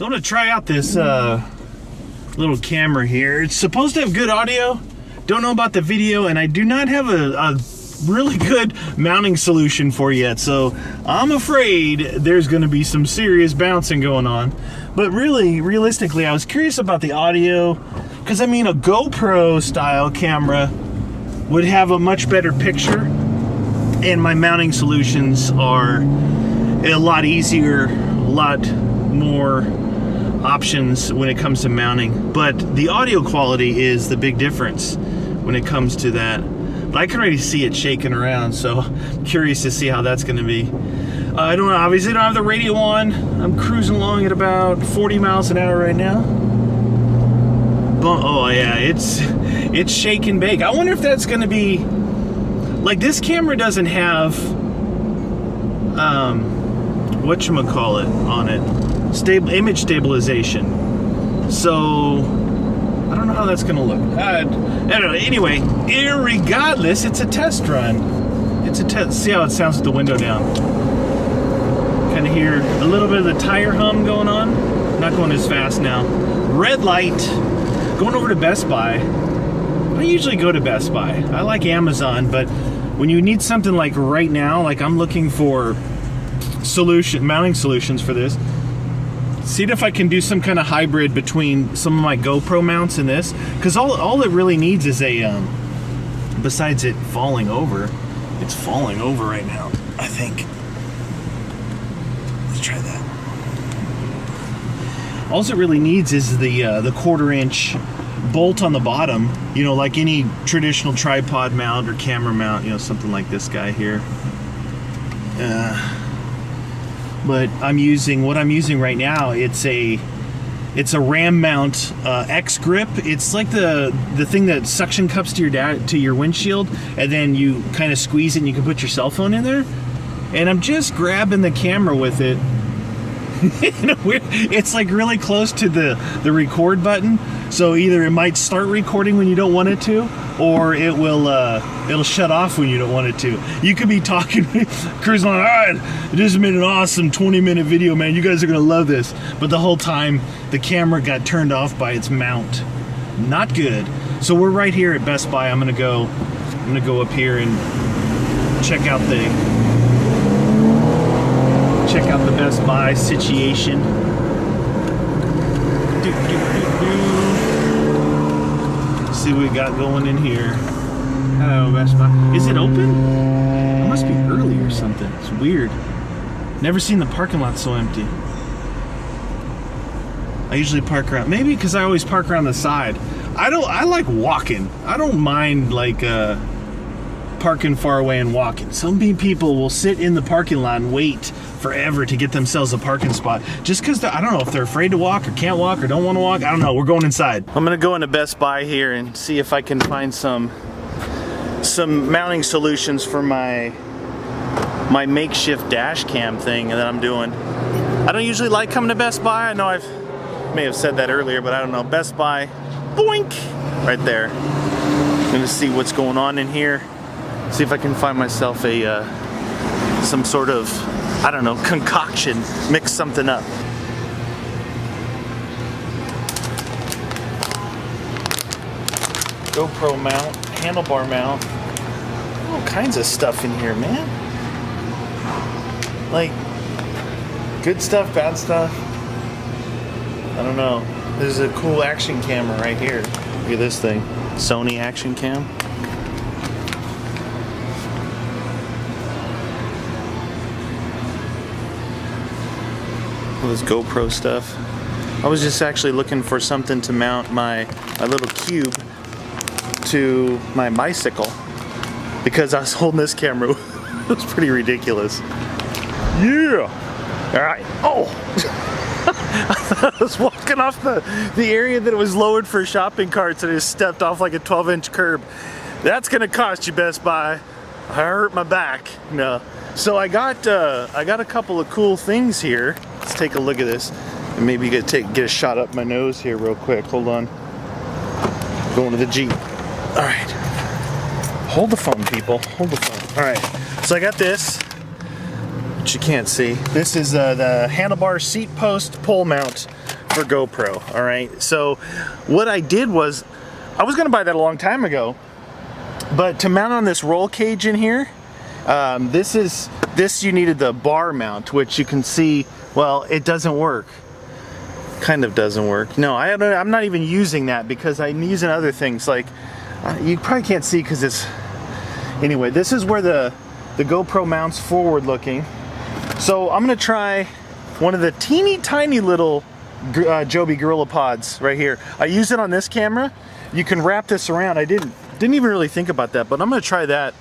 So I'm gonna try out this little camera here. It's supposed to have good audio. Don't know about the video, and I do not have a really good mounting solution for yet. So I'm afraid there's gonna be some serious bouncing going on. But really, realistically, I was curious about the audio, because I mean, a GoPro style camera would have a much better picture, and my mounting solutions are a lot easier, a lot more options when it comes to mounting, but the audio quality is the big difference when it comes to that. But I can already see it shaking around, so I'm curious to see how that's going to be. I don't know, obviously don't have the radio on. I'm cruising along at about 40 miles an hour right now. But, oh yeah, it's shake and bake. I wonder if that's going to be, like, this camera doesn't have whatchamacallit on it, image stabilization, so I don't know how that's gonna look. I don't know. Anyway, irregardless, it's a test run. It's a test. See how it sounds with the window down. Kind of hear a little bit of the tire hum going on. Not going as fast now. Red light. Going over to Best Buy. I usually go to Best Buy. I like Amazon, but when you need something like right now, like I'm looking for mounting solutions for this. See if I can do some kind of hybrid between some of my GoPro mounts and this, because all it really needs is a besides it falling over. It's falling over right now, I think. Let's try that. All it really needs is the 1/4-inch bolt on the bottom, you know, like any traditional tripod mount or camera mount, you know, something like this guy here. But what I'm using right now, it's a ram mount X grip. It's like the thing that suction cups to your windshield, and then you kind of squeeze it and you can put your cell phone in there. And I'm just grabbing the camera with it. It's like really close to the record button, so either it might start recording when you don't want it to, or it'll shut off when you don't want it to. You could be talking, cruising on, all right, this has been an awesome 20-minute video, man, you guys are gonna love this, but the whole time the camera got turned off by its mount. Not good. So we're right here at Best Buy. I'm gonna go up here and check out the Best Buy situation. See what we got going in here. Hello, Best Buy. Is it open? It must be early or something. It's weird. Never seen the parking lot so empty. I usually park around, maybe because I always park around the side. I like walking. I don't mind like parking far away and walking. Some people will sit in the parking lot and wait forever to get themselves a parking spot, just because I don't know if they're afraid to walk or can't walk or don't want to walk. I don't know. We're going inside. I'm gonna go into Best Buy here and see if I can find some mounting solutions for my makeshift dash cam thing that I'm doing. I don't usually like coming to Best Buy. I know may have said that earlier, but I don't know. Best Buy, boink, right there. I'm gonna see what's going on in here. See if I can find myself some sort of, I don't know, concoction, mix something up. GoPro mount, handlebar mount, all kinds of stuff in here, man. Like, good stuff, bad stuff. I don't know. There's a cool action camera right here. Look at this thing, Sony action cam. All this GoPro stuff. I was just actually looking for something to mount my little cube to my bicycle, because I was holding this camera. It was pretty ridiculous. Yeah! Alright. Oh! I was walking off the area that it was lowered for shopping carts, and I just stepped off like a 12-inch curb. That's gonna cost you, Best Buy. I hurt my back. No. So I got a couple of cool things here. Let's take a look at this, and maybe get a shot up my nose here real quick. Hold on. Going to the Jeep. All right. Hold the phone, people. Hold the phone. All right. So I got this, which you can't see. This is the handlebar seat post pole mount for GoPro. All right, so what I did was, I was gonna buy that a long time ago, but to mount on this roll cage in here, this you needed the bar mount, which you can see, well, it doesn't work. Kind of doesn't work. No, I'm not even using that because I'm using other things. Like, you probably can't see because it's, anyway, this is where the GoPro mounts forward looking. So I'm gonna try one of the teeny tiny little Joby Gorilla Pods right here. I use it on this camera. You can wrap this around. I didn't even really think about that, but I'm gonna try that,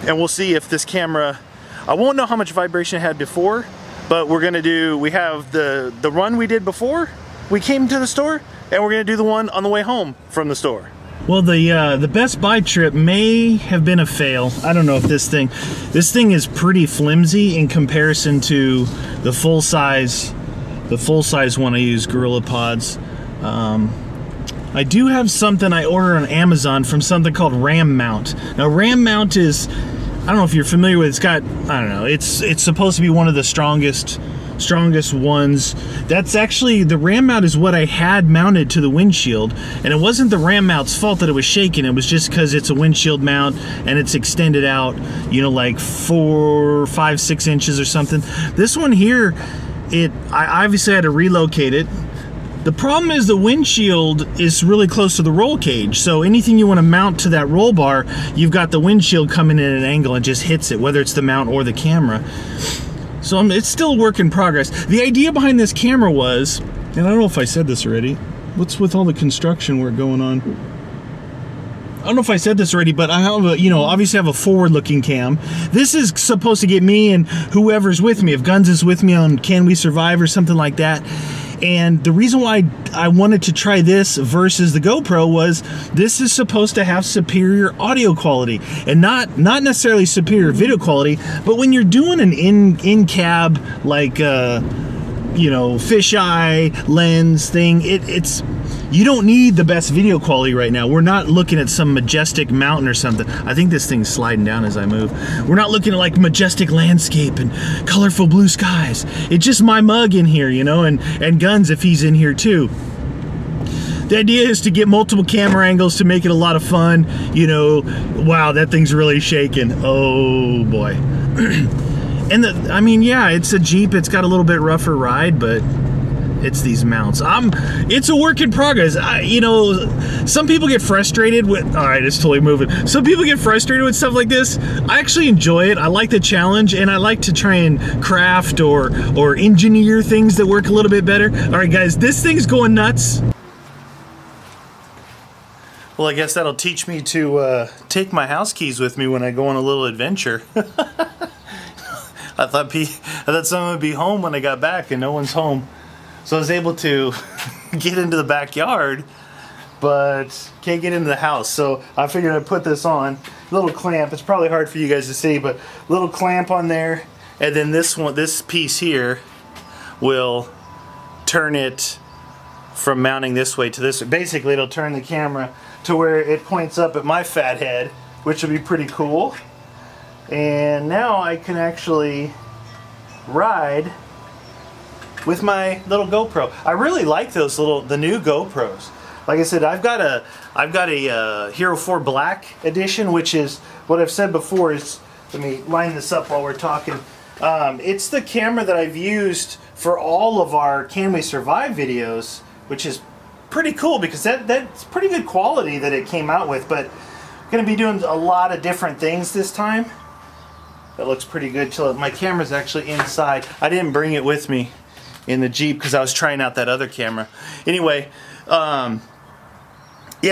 and we'll see if this camera, I won't know how much vibration it had before, but we're gonna do, we have the run we did before we came to the store, and we're gonna do the one on the way home from the store. Well, the Best Buy trip may have been a fail. I don't know if this thing is pretty flimsy in comparison to the full size one I use, Gorilla Pods. I do have something I ordered on Amazon from something called Ram Mount. Now, Ram Mount is, I don't know if you're familiar with it. It's got, I don't know, it's supposed to be one of the strongest ones. That's actually, the Ram Mount is what I had mounted to the windshield, and it wasn't the Ram Mount's fault that it was shaking. It was just because it's a windshield mount and it's extended out, you know, like 4, 5, 6 inches or something. This one here, I obviously had to relocate it. The problem is the windshield is really close to the roll cage, so anything you want to mount to that roll bar, you've got the windshield coming in at an angle and just hits it, whether it's the mount or the camera. So it's still a work in progress. The idea behind this camera was, and I don't know if I said this already, what's with all the construction work going on? I don't know if I said this already, but I have a, you know, obviously have a forward-looking cam. This is supposed to get me and whoever's with me, if Guns is with me on Can We Survive or something like that. And the reason why I wanted to try this versus the GoPro was this is supposed to have superior audio quality, and not necessarily superior video quality, but when you're doing an in-cab, like, you know, fisheye lens thing, it's you don't need the best video quality right now. We're not looking at some majestic mountain or something. I think this thing's sliding down as I move. We're not looking at like majestic landscape and colorful blue skies. It's just my mug in here, you know, and Guns if he's in here too. The idea is to get multiple camera angles to make it a lot of fun. You know, wow, that thing's really shaking. Oh boy. And I mean, yeah, it's a Jeep. It's got a little bit rougher ride, but it's these mounts. It's a work in progress. You know, some people get frustrated with, all right, it's totally moving. Some people get frustrated with stuff like this. I actually enjoy it. I like the challenge, and I like to try and craft or engineer things that work a little bit better. All right, guys, this thing's going nuts. Well, I guess that'll teach me to take my house keys with me when I go on a little adventure. I thought someone would be home when I got back, and no one's home. So I was able to get into the backyard, but can't get into the house. So I figured I'd put this on. Little clamp. It's probably hard for you guys to see, but little clamp on there. And then this piece here will turn it from mounting this way to this way. Basically, it'll turn the camera to where it points up at my fat head, which will be pretty cool. And now I can actually ride with my little GoPro. I really like those the new GoPros. Like I said, I've got a Hero 4 Black edition, which is what I've said before. Is, let me line this up while we're talking. It's the camera that I've used for all of our Can We Survive videos, which is pretty cool because that's pretty good quality that it came out with. But I'm gonna be doing a lot of different things this time. That looks pretty good. My camera's actually inside. I didn't bring it with me in the Jeep because I was trying out that other camera. Anyway, yeah,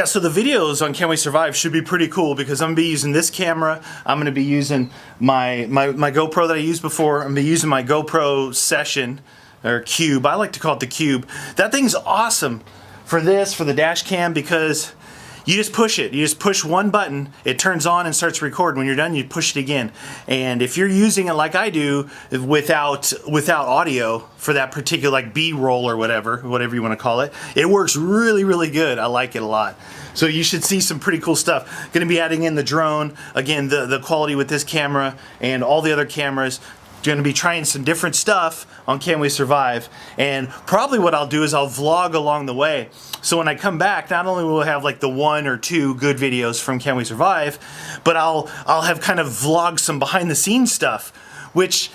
so the videos on Can We Survive should be pretty cool because I'm going to be using this camera. I'm going to be using my GoPro that I used before. I'm going to be using my GoPro Session, or Cube. I like to call it the Cube. That thing's awesome for this, for the Dashcam, because you just push it. You just push one button, it turns on and starts recording. When you're done, you push it again. And if you're using it like I do, without audio for that particular, like B-roll or whatever you want to call it, it works really, really good. I like it a lot. So you should see some pretty cool stuff. Going to be adding in the drone. Again, the quality with this camera and all the other cameras. going to be trying some different stuff on Can We Survive, and probably what I'll do is I'll vlog along the way. So when I come back, not only will I have like the 1 or 2 good videos from Can We Survive, but I'll have kind of vlogged some behind the scenes stuff, which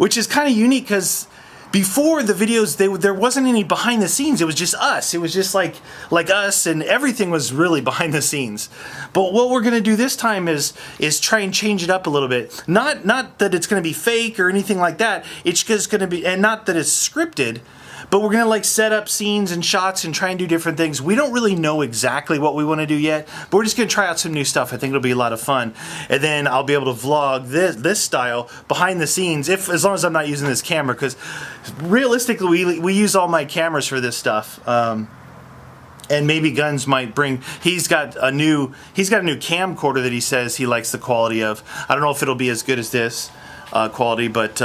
is kind of unique, because before the videos, there wasn't any behind the scenes. It was just us. It was just like us, and everything was really behind the scenes. But what we're gonna do this time is try and change it up a little bit. Not that it's gonna be fake or anything like that. It's just gonna be, and not that it's scripted, but we're gonna like set up scenes and shots and try and do different things. We don't really know exactly what we want to do yet, but we're just gonna try out some new stuff. I think it'll be a lot of fun, and then I'll be able to vlog this style behind the scenes, as long as I'm not using this camera, because realistically we use all my cameras for this stuff. And maybe Guns might bring. He's got a new camcorder that he says he likes the quality of. I don't know if it'll be as good as this quality, but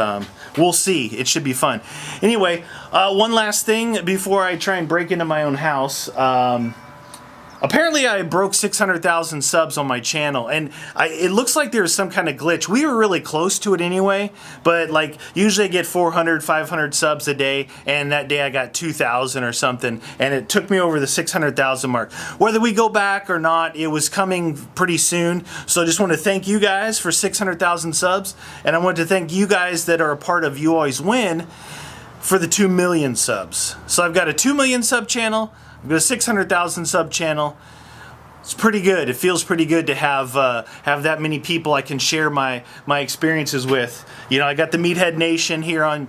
we'll see. It should be fun. Anyway, one last thing before I try and break into my own house. Apparently I broke 600,000 subs on my channel, and it looks like there's some kind of glitch. We were really close to it anyway, but like usually I get 400, 500 subs a day, and that day I got 2,000 or something, and it took me over the 600,000 mark. Whether we go back or not, it was coming pretty soon, so I just want to thank you guys for 600,000 subs, and I want to thank you guys that are a part of You Always Win for the 2 million subs. So I've got a 2 million sub channel, I've got a 600,000 sub channel. It's pretty good. It feels pretty good to have that many people I can share my experiences with. You know, I got the Meathead Nation here on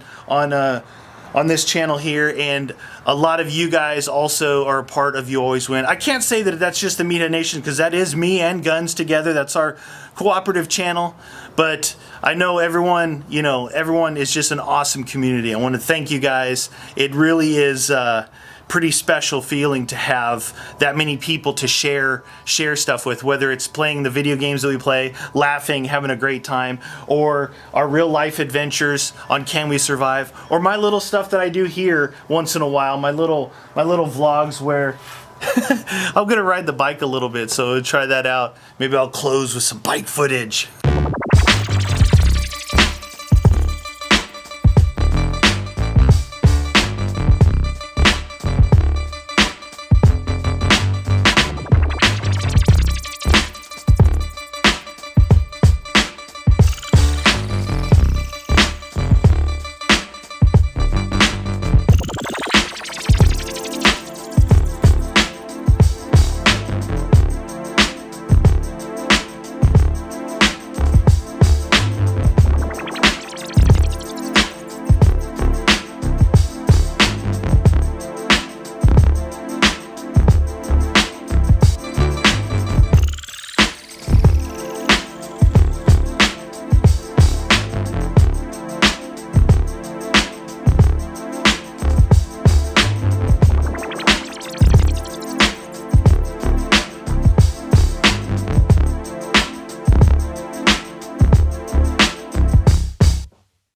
this channel here, and a lot of you guys also are a part of You Always Win. I can't say that that's just the Meathead Nation, because that is me and Guns together. That's our cooperative channel. But I know everyone, you know, everyone is just an awesome community. I want to thank you guys. It really is pretty special feeling to have that many people to share stuff with, whether it's playing the video games that we play, laughing, having a great time, or our real life adventures on Can We Survive, or my little stuff that I do here once in a while, my little vlogs where I'm gonna ride the bike a little bit, so try that out. Maybe I'll close with some bike footage.